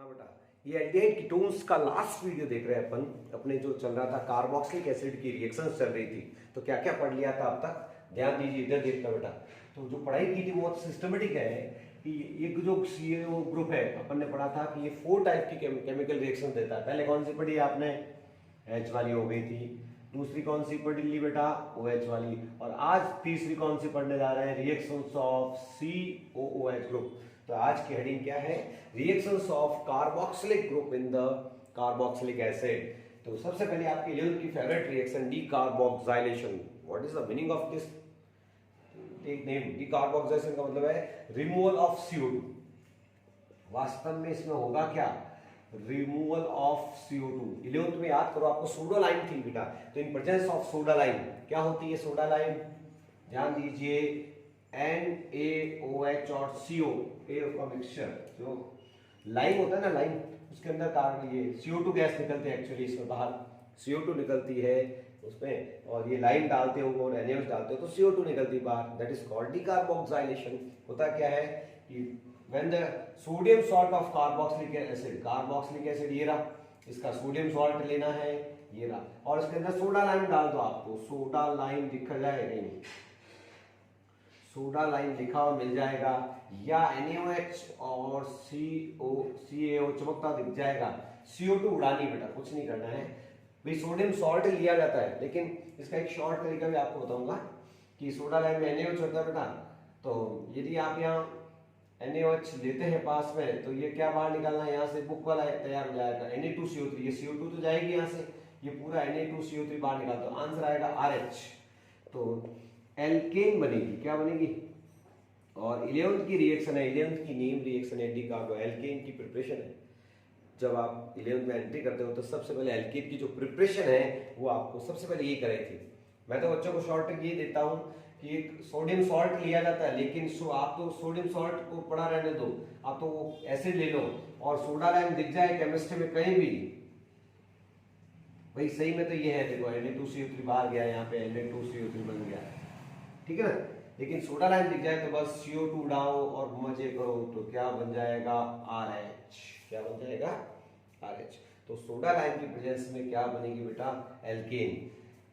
हाँ बेटा, ये एल्डिहाइड कीटोन्स का लास्ट वीडियो देख रहे हैं अपन। अपने जो चल रहा था कार्बोक्सिलिक एसिड की रिएक्शंस चल रही थी, तो क्या क्या पढ़ लिया था अब तक, ध्यान दीजिए, इधर देखना बेटा। तो जो पढ़ाई की थी वो बहुत सिस्टमेटिक है कि एक जो CO ग्रुप है, अपन ने पढ़ा था कि ये 4 टाइप की केमिकल रिएक्शन देता है। पहले कौन सी पढ़ी आपने? H वाली हो गई थी। दूसरी कौन सी पढ़ ली बेटा? OH वाली। और आज तीसरी कौन सी पढ़ने जा रहे हैं? Reactions of COOH group. तो आज की हेडिंग क्या है? Reactions of carboxylic group in the carboxylic acid. तो सबसे पहले आपकी 11th की favourite reaction decarboxylation. What is the meaning of this name? Decarboxylation का मतलब है रिमूवल ऑफ CO2। वास्तव में इसमें होगा क्या? Removal of CO2। 11th में याद करो, आपको सोडा लाइन थी बेटा। तो इन प्रेजेंस ऑफ सोडा लाइन क्या होती है? सोडा लाइन, ध्यान दीजिए, NaOH और CO का मिक्सचर। जो लाइन होता है ना, लाइन, उसके अंदर कार्बन, ये CO2 गैस निकलती है एक्चुअली, इसमें बाहर CO2 निकलती है उसमें, और ये लाइन डालते हो और NaOH डालते हो तो CO2 निकलती है बाहर। That is called decarboxylation. होता क्या है कि when the sodium salt of carboxylic acid ये रहा, इसका सोडियम सॉल्ट लेना है, ये रहा, और इसके अंदर सोडा लाइम डाल दो। आपको सोडा लाइम दिख जाए, नहीं, सोडा लाइम लिखा हुआ मिल जाएगा, या NaOH और CaO चमकता दिख जाएगा। CO2 उड़ानी बेटा, कुछ नहीं करना है भाई। सोडियम सॉल्ट लिया जाता है, लेकिन इसका एक शॉर्ट तरीका भी आपको बताऊंगा कि सोडा लाइम में NaOH होता है बेटा। तो यदि आप यहाँ NaOH लेते हैं पास में, तो ये क्या बाहर निकालना है? यहाँ से बुक वाला तैयार हो जाएगा, Na2CO3। ये CO2 तो जाएगी यहाँ से, ये पूरा Na2CO3 बाहर निकाल दो, आंसर आएगा RH। तो एल्केन बनेगी, क्या बनेगी? और 11th की रिएक्शन है, 11th की नेम रिएक्शन है डीकार्बो, एल्केन की प्रिपरेशन है। जब आप 11th में एंट्री करते हो तो सबसे पहले एल्केन की जो प्रिपरेशन है वो आपको सबसे पहले ये कराई थी। मैं तो बच्चों को शॉर्ट ट्रिक ये देता हूँ कि एक सोडियम सॉल्ट लिया जाता है, लेकिन आप तो सोडियम सॉल्ट को पड़ा रहने दो, आप तो वो एसिड ले लो, और सोडा लाइम दिख जाए केमिस्ट्री में कहीं भी, भाई सही में तो ये है, देखो Na2CO3 बाहर गया, यहाँ पे Na2CO3 बन गया, ठीक है ना। लेकिन सोडा लाइम दिख जाए तो बस CO2 उड़ाओ और मजे करो, तो क्या बन जाएगा? RH। क्या बन जाएगा? RH। तो सोडा लाइम की प्रेजेंस में क्या बनेगी बेटा? एल्केन।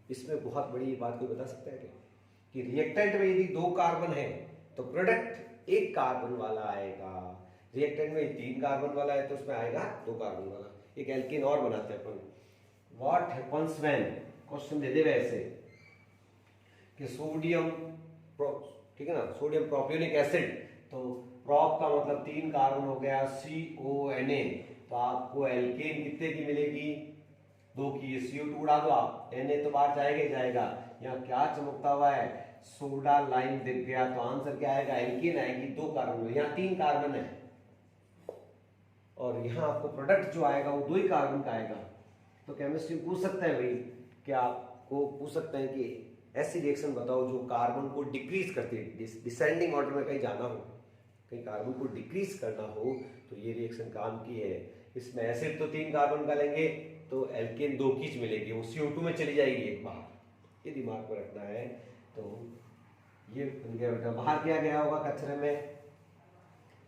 इसमें बहुत बड़ी बात कोई बता सकता है क्या कि रिएक्टेंट में यदि 2 कार्बन है तो प्रोडक्ट 1 कार्बन वाला आएगा। रिएक्टेंट में 3 कार्बन वाला है तो उसमें आएगा 2 कार्बन वाला। एक एल्केन और बनाते हैं अपन। व्हाट हैपेंस व्हेन, क्वेश्चन दे दे वैसे कि सोडियम, ठीक है ना, सोडियम प्रोपियोनिक एसिड, तो प्रोप का मतलब 3 कार्बन हो गया, CONA, तो आपको एल्केन कितने की मिलेगी? 2 की। ये CO2 उड़ा दो आप, Na तो बाहर जाएगा ही जाएगा। यहाँ क्या चमकता हुआ है? सोडा लाइम दिख गया, तो आंसर क्या आएगा? एल्केन आएगी 2 कार्बन में, यहाँ 3 कार्बन है, और यहाँ आपको प्रोडक्ट जो आएगा वो 2 ही कार्बन का आएगा। तो केमिस्ट्री पूछ सकते हैं भाई, क्या आपको पूछ सकते हैं कि ऐसी रिएक्शन बताओ जो कार्बन को डिक्रीज करती है, डिसेंडिंग ऑर्डर में कहीं जाना हो, कहीं कार्बन को डिक्रीज करना हो, तो ये रिएक्शन काम की है। इसमें एसिड तो 3 कार्बन का लेंगे तो एल्केन 2 की मिलेगी, वो CO2 में चली जाएगी एक बाहर, ये दिमाग में रखना है। तो ये बन गया बेटा। बाहर क्या गया होगा कचरे में?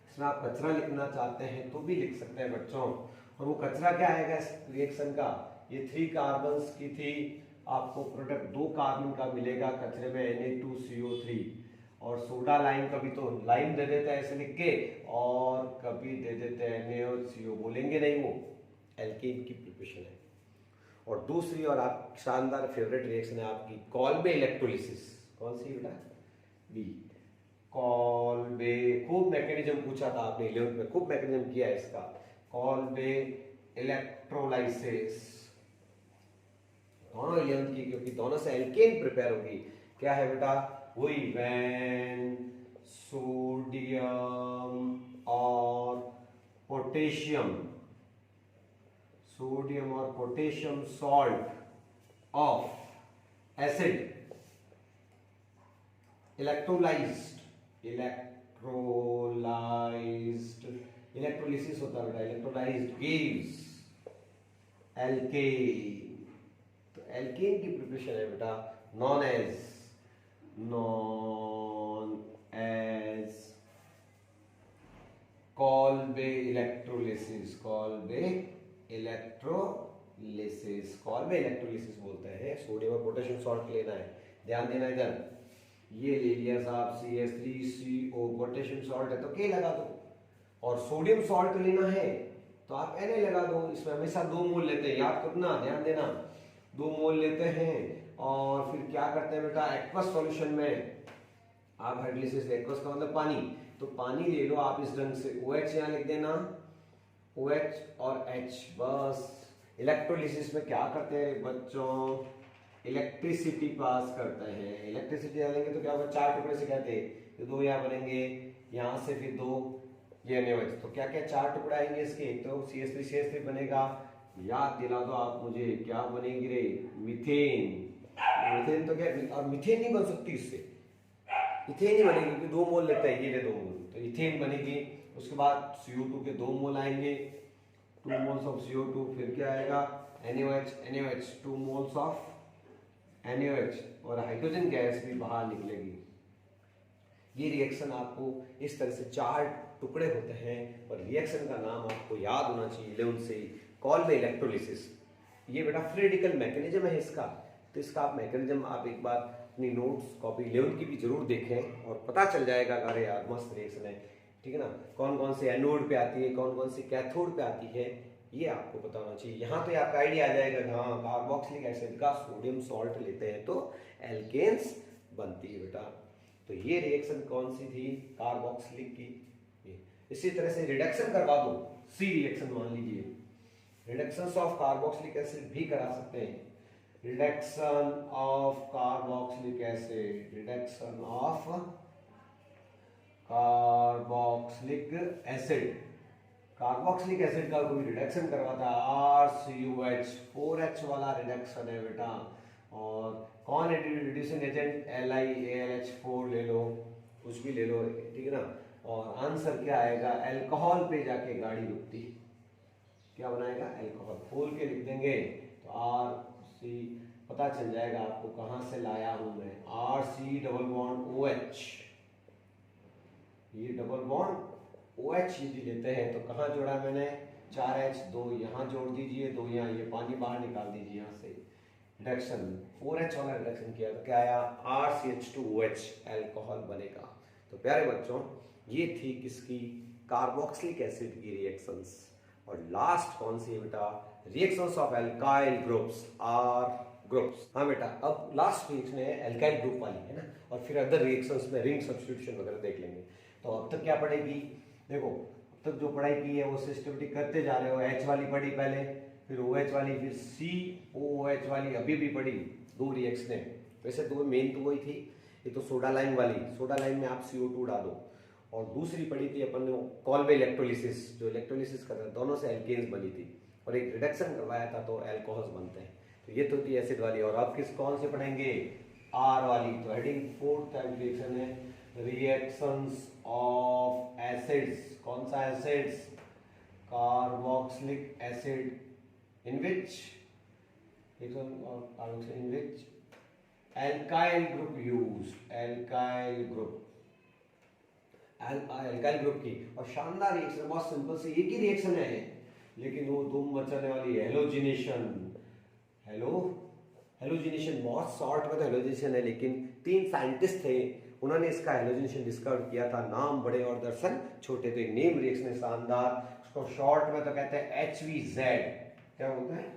इसमें आप कचरा लिखना चाहते हैं तो भी लिख सकते हैं बच्चों, और वो कचरा क्या आएगा इस रिएक्शन का? ये 3 कार्बन की थी, आपको प्रोडक्ट 2 कार्बन का मिलेगा कचरे में, Na2CO3। और सोडा लाइम कभी तो लाइम दे देते हैं ऐसे लिख के, और कभी दे देते हैं NaOH, बोलेंगे नहीं, वो एल्केन की प्रिपरेशन है। और दूसरी और आप शानदार फेवरेट रिएक्शन है आपकी कॉल्बे इलेक्ट्रोलिसिस। कौन सी बेटा? B, Kolbe. खूब मैकेनिज्म पूछा था आपने 11th में, खूब मैकेनिज्म किया है इसका। कॉल्बे इलेक्ट्रोलाइसिस, दोनों 11th की, क्योंकि दोनों से एल्केन प्रिपेयर होगी। क्या है बेटा? वही, व्हेन सोडियम और पोटेशियम, सोडियम और potassium salt of acid electrolyzed होता है बेटा, इलेक्ट्रोलाइज्ड गिव्स एल्केन। तो एल्केन की प्रिपरेशन है बेटा known as Kolbe electrolysis, Kolbe electrolysis, Kolbe electrolysis बोलते हैं। सोडियम और पोटेशियम सॉल्ट लेना है, ध्यान देना इधर। ये ले लिया साहब CH3CO, पोटेशियम सॉल्ट है तो K लगा दो, और सोडियम सॉल्ट लेना है तो आप Na लगा दो। इसमें हमेशा 2 मोल लेते हैं, याद करना, ध्यान देना, 2 मोल लेते हैं। और फिर क्या करते हैं बेटा, एक्वस सॉल्यूशन में आप हाइड्रोलिसिस, एक्वस का मतलब पानी, तो पानी ले लो आप इस ढंग से, OH यहाँ लिख देना, OH और H, बस। इलेक्ट्रोलिसिस में क्या करते हैं बच्चों, इलेक्ट्रिसिटी पास करते हैं। इलेक्ट्रिसिटी डालेंगे तो क्या होगा, 4 टुकड़े से कहते हैं, तो 2 यहाँ बनेंगे, यहाँ से फिर 2 ये NaOH, तो क्या क्या 4 टुकड़े आएंगे इसके, एक तो CH3 बनेगा, याद दिला दो आप मुझे, क्या बनेगी रे, मीथेन। मीथेन तो क्या, और मीथेन नहीं बन सकती इससे, इथेन ही बनेगी क्योंकि 2 मोल लेता है, ये ले 2 मोल, तो इथेन बनेगी। उसके बाद CO2 के 2 मोल आएंगे, 2 मोल्स ऑफ CO2, फिर क्या आएगा, NaOH 2 मोल्स ऑफ NaOH, और हाइड्रोजन गैस भी बाहर निकलेगी। ये रिएक्शन आपको इस तरह से 4 टुकड़े होते हैं, और रिएक्शन का नाम आपको याद होना चाहिए 11 से, कॉल्बे इलेक्ट्रोलिसिस। ये बेटा फ्री रेडिकल मैकेनिज्म है इसका, तो इसका आप मैकेनिज्म आप एक बार अपनी नोट्स कॉपी 11 की भी जरूर देखें, और पता चल जाएगा अरे यार मस्त रिएक्शन है, ठीक है ना। कौन कौन से एनोड पे आती है, कौन कौन सी कैथोड पे आती है, ये आपको पता होना चाहिए। यहाँ तो आपका आइडिया आ जाएगा कि हाँ कार्बोक्सिलिक एसिड का सोडियम सॉल्ट लेते हैं तो एल्केन्स बनती है बेटा। तो ये रिएक्शन कौन सी थी, कार्बोक्सिलिक की। इसी तरह से रिडक्शन करवा दो, C रिएक्शन मान लीजिए, रिडक्शन ऑफ कार्बोक्सिलिक एसिड भी करा सकते हैं। Reduction of carboxylic acid, reduction of carboxylic acid, carboxylic acid का कोई रिडक्शन करवाता है, RCOH 4H वाला रिडक्शन है बेटा। और कौन रिड्यूसिंग एजेंट, LiAlH4 ले लो, कुछ भी ले लो, ठीक है ना। और आंसर क्या आएगा, अल्कोहल पे जाके गाड़ी रुकती, क्या बनाएगा, अल्कोहल, खोल के लिख देंगे तो RC, पता चल जाएगा आपको कहां से लाया हूं मैं, RC डबल बॉन्ड OH, ये डबल बॉन्ड OH यदि लेते हैं तो कहां जोड़ा मैंने, 4H, 2 यहां जोड़ दीजिए, 2 यहाँ, ये पानी बाहर निकाल दीजिए यहाँ से, रिडक्शन 4H वाला रिडक्शन किया तो क्या आया, RCH2OH, अल्कोहल बनेगा। तो प्यारे बच्चों ये थी किसकी, कार्बोक्सिलिक एसिड की रिएक्शंस। और लास्ट कौन सी है बेटा, reactions of alkyl groups, R groups. हाँ बेटा, अब लास्ट रिएक्शन है एल्काइल ग्रुप वाली, है ना, और फिर अदर रिएक्शंस में रिंग सब्स्टिट्यूशन वगैरह देख लेंगे। तो अब तक क्या पढ़ेगी, देखो अब तक जो पढ़ाई की है वो सिस्टमेटिक करते जा रहे हो। H वाली पढ़ी पहले, फिर OH वाली, फिर COOH वाली अभी भी पढ़ी, 2 रिएक्शन है वैसे, 2 मेन तो वही थी, ये तो सोडा लाइम वाली, सोडा लाइम में आप CO2 डालो, और दूसरी पढ़ी थी अपन ने कॉल्बे इलेक्ट्रोलिसिस, जो इलेक्ट्रोलिसिस कर रहे हैं, दोनों से एल्केन्स बनी थी, और एक रिडक्शन करवाया था तो अल्कोहल्स बनते हैं। तो ये तो थी एसिड वाली, और अब किस कौन से पढ़ेंगे, R वाली। तो हेडिंग 4th टाइप रिएक्शन है, रिएक्शंस ऑफ एसिड्स। कौन सा acids, carboxylic acid, in which in which alkyl group used, alkyl group, alkyl group की। और शानदार रिएक्शन, बहुत सिंपल सी एक ही रिएक्शन है, लेकिन वो धूम मचाने वाली हेलोजिनेशन, हेलोजिनेशन, बहुत शॉर्ट में तो हेलोजिनेशन है, लेकिन 3 साइंटिस्ट थे, उन्होंने इसका हेलोजिनेशन डिस्कवर किया था, नाम बड़े और दर्शन छोटे, तो एक नेम रिएक्शन है शानदार, उसको शॉर्ट में तो कहते हैं HVZ, क्या बोलते हैं,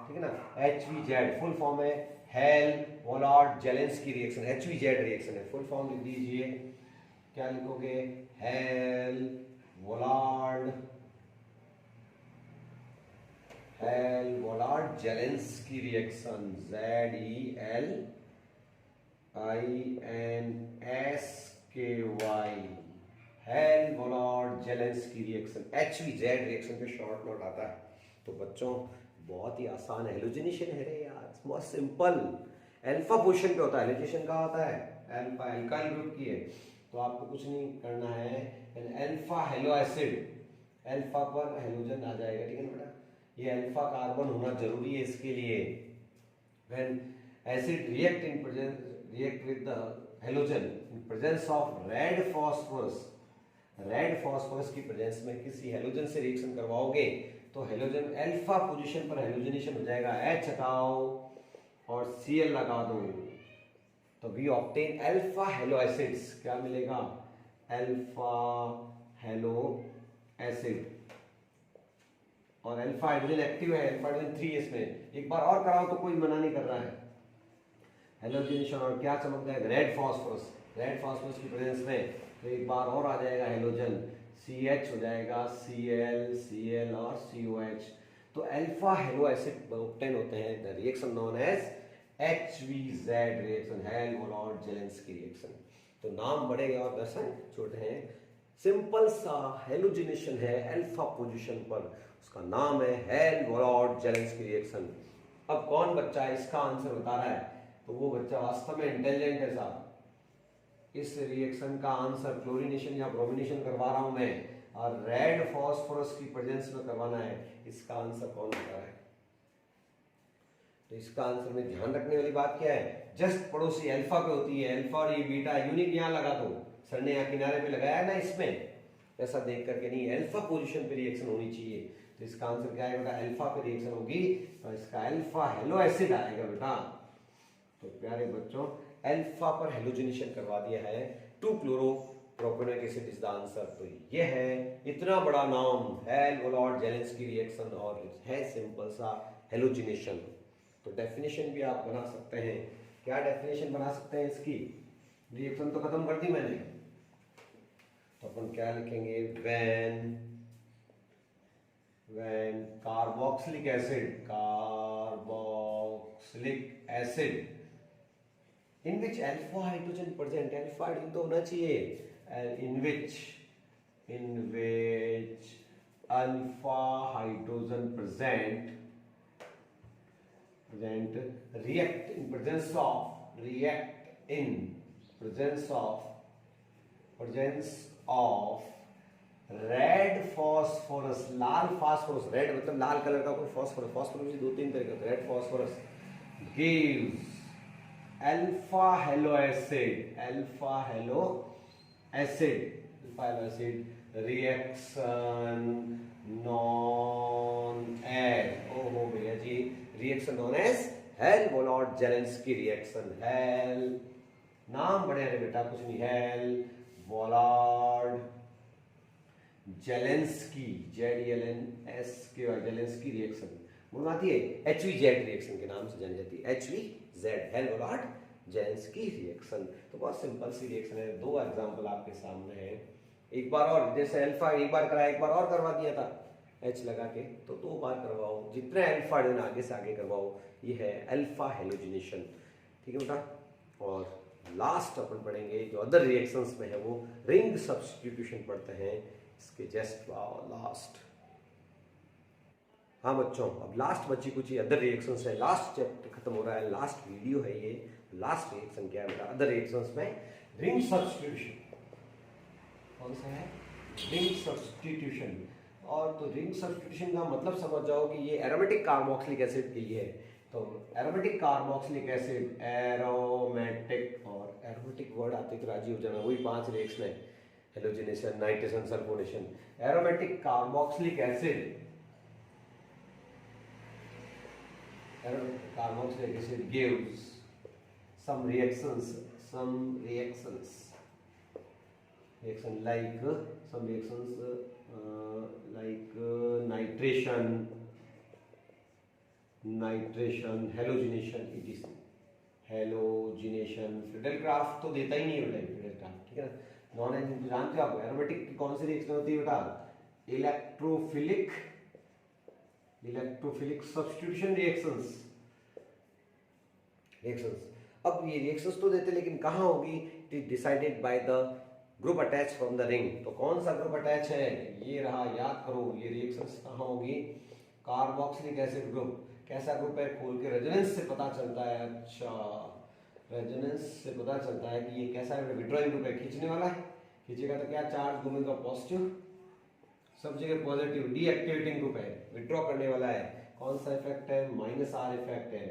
ठीक है ना, HVZ, फुल फॉर्म है Hell Volhard Zelinsky reaction, HVZ reaction है, फुल फॉर्म लिख दीजिए, क्या लिखोगे, Hell Volhard Zelinsky reaction, ZELINSKY, Hell Volhard Zelinsky reaction, HVZ reaction पे शॉर्ट नोट आता है। तो बच्चों बहुत ही आसान हेलोजिनेशन है रे यार, बहुत सिंपल, अल्फा पोजीशन पे होता है, हेलोजिनेशन कहाँ होता है, अल्फा, अल्काइल ग्रुप की है, तो आपको कुछ नहीं करना है, अल्फा हेलो एसिड, अल्फा पर हेलोजन आ जाएगा, ठीक है ना बेटा, ये अल्फा कार्बन होना जरूरी है इसके लिए। When acid react with the halogen in presence of red red phosphorus की प्रेजेंस में किसी हेलोजन से रिएक्शन करवाओगे तो हेलोजन अल्फा पोजीशन पर हेलोजनेशन हो जाएगा, H हटाओ और Cl लगा दो तो we obtain alpha halo acids. क्या मिलेगा? Alpha halo acid. और अल्फा हाइड्रोजन एक्टिव है, अल्फा हाइड्रोजन 3 इसमें। एक बार और कराओ तो कोई मना नहीं कर रहा है। हेलोजनेशन और क्या चमक जाएगा? Red phosphorus. रेड फास्फोरस की प्रेजेंस में तो एक बार और आ जाएगा हेलोजन, CH हो जाएगा, Cl और COH। तो अल्फा हेलो एसिड ऑब्टेन होते हैं। The reaction known as HVZ reaction, Helmholtz Zelensky reaction. तो नाम बड़े और दर्शन छोटे हैं। सिंपल सा हेलोजिनेशन है अल्फा पोजीशन पर, उसका नाम है हेल्महोल्ट्ज-जेलेंस्की रिएक्शन। अब कौन बच्चा इसका आंसर बता रहा है तो वो बच्चा वास्तव में इंटेलिजेंट है साहब। इस रिएक्शन का आंसर क्लोरीनेशन या ब्रोमिनेशन करवा रहा हूं मैं और रेड फास्फोरस की प्रेजेंस में करवाना है। इसका आंसर कौन बता रहा है? तो इसका आंसर में ध्यान रखने वाली बात क्या है? जस्ट पड़ोसी अल्फा पे होती है, अल्फा और ये बीटा यूनिक यहां लगा दो, सर ने यहाँ किनारे पे लगाया ना, इसमें ऐसा देख करके नहीं, अल्फा पोजीशन पे रिएक्शन होनी चाहिए। तो इसका आंसर क्या है बेटा? अल्फा पे रिएक्शन होगी तो इसका अल्फा हेलो एसिड आएगा बेटा। तो प्यारे बच्चों अल्फा पर हेलोजिनेशन करवा दिया है, 2-chloro-propanoic acid is the answer. तो ये है इतना बड़ा नाम हेल्महोल्ट्ज-जेलेंस्की रिएक्शन और है सिंपल सा हेलोजिनेशन। तो डेफिनेशन भी आप बना सकते हैं। क्या डेफिनेशन बना सकते हैं इसकी? रिएक्शन तो खत्म कर दी मैंने, तो अपन क्या लिखेंगे? when carboxylic acid in which alpha hydrogen present, alpha hydrogen तो होना चाहिए, in which alpha hydrogen present react in presence of red phosphorus, Lal phosphorus, red मतलब लाल कलर का कोई फास्फोरस, फास्फोरस दो तीन तरह का, red phosphorus gives alpha halo acid reaction known as, ओ हो भैया जी, reaction known as Helmholtz Zelinsky reaction. Hell नाम बड़े हैं बेटा, कुछ नहीं, Helmholtz Zelinsky, ZELNSKY Zelinsky reaction बुलवाती है, HVZ रिएक्शन के नाम से जानी जाती है, HVZ हेल्महोल्ट्ज-जेलेंस्की रिएक्शन। तो बहुत सिंपल सी रिएक्शन है। दो एग्जांपल आपके सामने है। एक बार और, जैसे अल्फा एक बार कराया, एक बार और करवा दिया था H लगा के, तो दो बार करवाओ, जितने अल्फा हाइड्रोजन आगे से आगे करवाओ। ये है अल्फा हेलोजिनेशन, ठीक है बेटा। और लास्ट अपन पढ़ेंगे जो अदर रिएक्शंस में है, वो रिंग सब्स्टिट्यूशन पढ़ते हैं इसके जस्ट लास्ट। हाँ बच्चों, अब लास्ट बच्ची कुछ अदर रिएक्शंस है, लास्ट चैप्टर खत्म हो रहा है, लास्ट वीडियो है ये। लास्ट रिएक्शन क्या है बेटा? अदर रिएक्शंस में रिंग सब्स्टिट्यूशन। कौन सा है? Ring substitution. और तो रिंग सब्स्टिट्यूशन का मतलब समझ जाओ कि ये एरोमेटिक कार्बोक्सिलिक एसिड के लिए है। तो एरोमेटिक कार्बोक्सिलिक एसिड, एरोमेटिक, और एरोमेटिक वर्ड आते तो राजी हो जाना, वही 5 रिएक्शन है, halogenation, nitration, sulphonation. Aromatic carboxylic acid, carboxylic acid gives some reactions like nitration, halogenation, it is halogenation। फिडेलक्राफ्ट तो देता ही नहीं है बेटा, फिडेलक्राफ्ट, ठीक है ना। नॉन एज जानते हो आप, एरोमेटिक की कौन सी रिएक्शन होती है बेटा? Electrophilic substitution reactions. अब ये रिएक्शंस तो देते, लेकिन कहाँ होगी? It is decided by the group attach from the ring. तो कौन सा ग्रुप अटैच है? ये रहा, याद करो। ये रिएक्शंस कहाँ होगी? Carboxylic acid group. कैसा ग्रुप है? खोल के रेजोनेंस से पता चलता है। अच्छा, रेजोनेंस से पता चलता है कि ये कैसा है? विड्रॉइंग ग्रुप है, खींचने वाला है। खींचेगा तो क्या चार्ज घूमेगा? पॉजिटिव, सब जगह पॉजिटिव। डीएक्टिवेटिंग ग्रुप है, विड्रॉ करने वाला है। कौन सा इफेक्ट है? -R इफेक्ट है।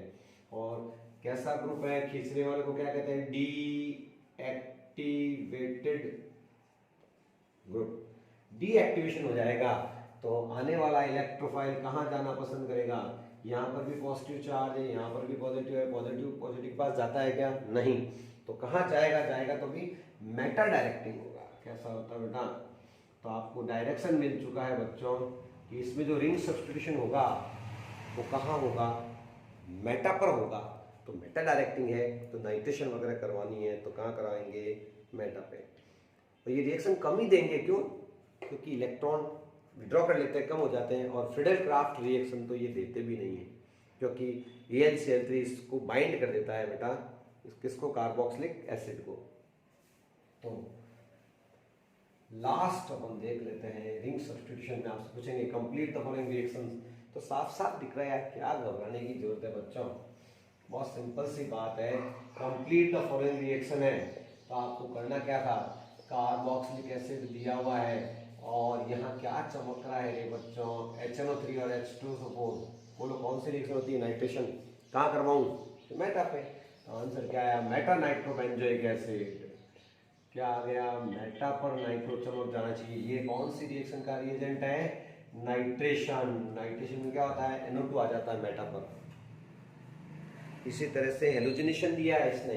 और कैसा ग्रुप है? खींचने वाले को क्या कहते हैं? Deactivated group. डीएक्टिवेशन हो जाएगा तो आने वाला इलेक्ट्रोफाइल कहाँ जाना पसंद करेगा? यहाँ पर भी पॉजिटिव चार्ज है, यहाँ पर भी पॉजिटिव है, पॉजिटिव पॉजिटिव के पास जाता है क्या? नहीं। तो कहाँ जाएगा? जाएगा तो भी मेटा डायरेक्टिंग होगा। कैसा होता है बेटा? तो आपको डायरेक्शन मिल चुका है बच्चों कि इसमें जो रिंग सब्स्टिट्यूशन होगा वो कहाँ होगा? मेटा पर होगा। तो मेटा डायरेक्टिंग है तो नाइट्रेशन वगैरह करवानी है तो कहाँ कराएंगे? मेटा पे। तो ये रिएक्शन कम ही देंगे, क्यों? क्योंकि इलेक्ट्रॉन विड्रॉ कर लेते हैं, कम हो जाते हैं। और फ्रीडल क्राफ्ट रिएक्शन तो ये देते भी नहीं है, क्योंकि AlCl3 इसको बाइंड कर देता है बेटा, किसको? कार्बोक्सिलिक एसिड को। तो लास्ट अपन देख लेते हैं रिंग सब्स्टिट्यूशन में। आपसे पूछेंगे कंप्लीट द फॉलोइंग रिएक्शंस, तो साफ साफ दिख रहा है, क्या घबराने की जरूरत है बच्चों? बहुत सिंपल सी बात है। कंप्लीट द फॉलोइंग रिएक्शन है तो आपको करना क्या था? कार्बोक्सिलिक एसिड दिया हुआ है और यहाँ क्या चमक रहा है रे बच्चों? HNO3 और H2SO4। बोलो कौन सी रिएक्शन होती है? नाइट्रेशन। कहाँ करवाऊँ? तो मेटा पे। तो आंसर क्या आया? Meta nitrobenzoic acid. क्या आ गया? मेटा पर नाइट्रो चमक जाना चाहिए। ये कौन सी रिएक्शन का रिएजेंट है? नाइट्रेशन। नाइट्रेशन में क्या होता है? NO2 आ जाता है मेटा पर। इसी तरह से हेलोजिनेशन दिया है इसने,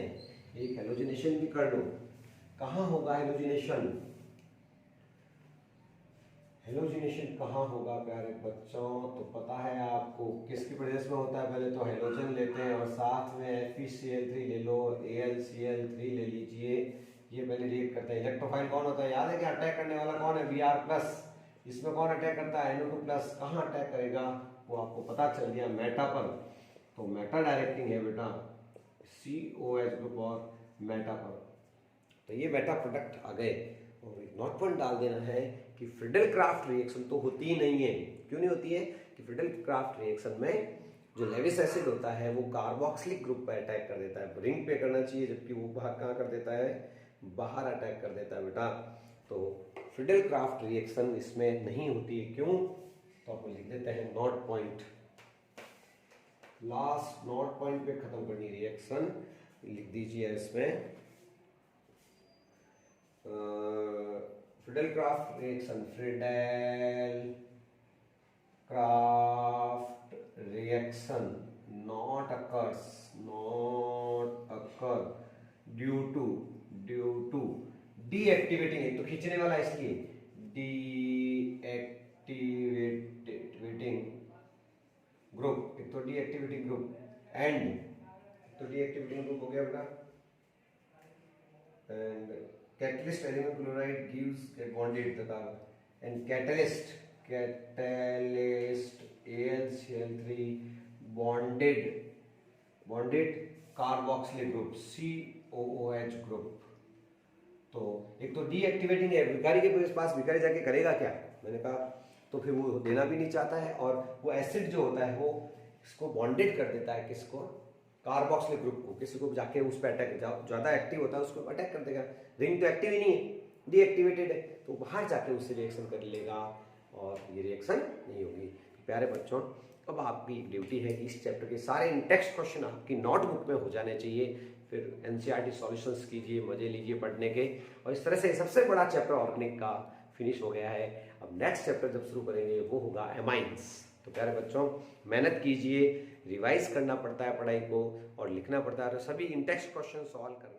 एक हेलोजिनेशन भी कर लो। कहाँ होगा हेलोजिनेशन? हेलोजिनेशन कहाँ होगा प्यारे बच्चों? तो पता है आपको किसके प्रेजेंस में होता है? पहले तो हेलोजन लेते हैं और साथ में FeCl3 ले लो, AlCl3 ले लीजिए। ये पहले रिएक्ट करता है। इलेक्ट्रोफाइल कौन होता है? याद है क्या? अटैक करने वाला कौन है? Br+। इसमें कौन अटैक करता है? NO2+। कहाँ अटैक करेगा वो आपको पता चल गया, मेटा पर। तो मेटा डायरेक्टिंग है बेटा, COH ग्रुप और मेटा पर। तो ये मेटा प्रोडक्ट आ गए। और एक नोट पॉइंट डाल देना है कि फ्रीडल क्राफ्ट रिएक्शन तो होती ही नहीं है। क्यों नहीं होती है? कि फ्रीडल क्राफ्ट रिएक्शन में जो लेविस एसिड होता है वो कार्बोक्सिलिक ग्रुप पर अटैक कर देता है। रिंग पे करना चाहिए, जबकि वो बाहर कहाँ कर देता है? बाहर अटैक कर देता है बेटा। तो फ्रीडल क्राफ्ट रिएक्शन इसमें नहीं होती है। क्यों? तो आपको लिख देते हैं note point. Last note point पे खत्म करनी रिएक्शन, लिख दीजिए इसमें Friedel craft reaction. Friedel craft reaction not occur due to deactivating। एक तो खींचने वाला इसलिए deactivating ग्रुप, एक तो डीएक्टिवेटिंग ग्रुप एंड तो डीएक्टिवेटिंग ग्रुप हो गया बेटा। And catalyst aluminum chloride gives a bonded the carbon and catalyst AlCl3 bonded carboxylic group COOH group. तो एक तो डीएक्टिवेटिंग है, भिखारी के पास भिखारी जाके करेगा क्या? मैंने कहा तो फिर वो देना भी नहीं चाहता है और वो एसिड जो होता है वो इसको बॉन्डेड कर देता है, किसको? कार्बोक्सिलिक ग्रुप को। किसी को जाके उस पर अटैक, ज्यादा एक्टिव होता है उसको अटैक कर देगा। रिंग तो एक्टिव ही नहीं है, डीएक्टिवेटेड है, तो बाहर जाके उससे रिएक्शन कर लेगा और ये रिएक्शन नहीं होगी। तो प्यारे बच्चों, अब आपकी ड्यूटी है कि इस चैप्टर के सारे टेक्स्ट क्वेश्चन आपकी नोटबुक में हो जाने चाहिए। फिर एनसीईआरटी सॉल्यूशंस कीजिए, मजे लीजिए पढ़ने के। और इस तरह से सबसे बड़ा चैप्टर ऑर्गेनिक का फिनिश हो गया है। अब नेक्स्ट चैप्टर जब शुरू करेंगे वो होगा एमाइंस। तो प्यारे बच्चों, मेहनत कीजिए, रिवाइज करना पड़ता है पढ़ाई को और लिखना पड़ता है, तो सभी इन टेक्स्ट क्वेश्चन सॉल्व करना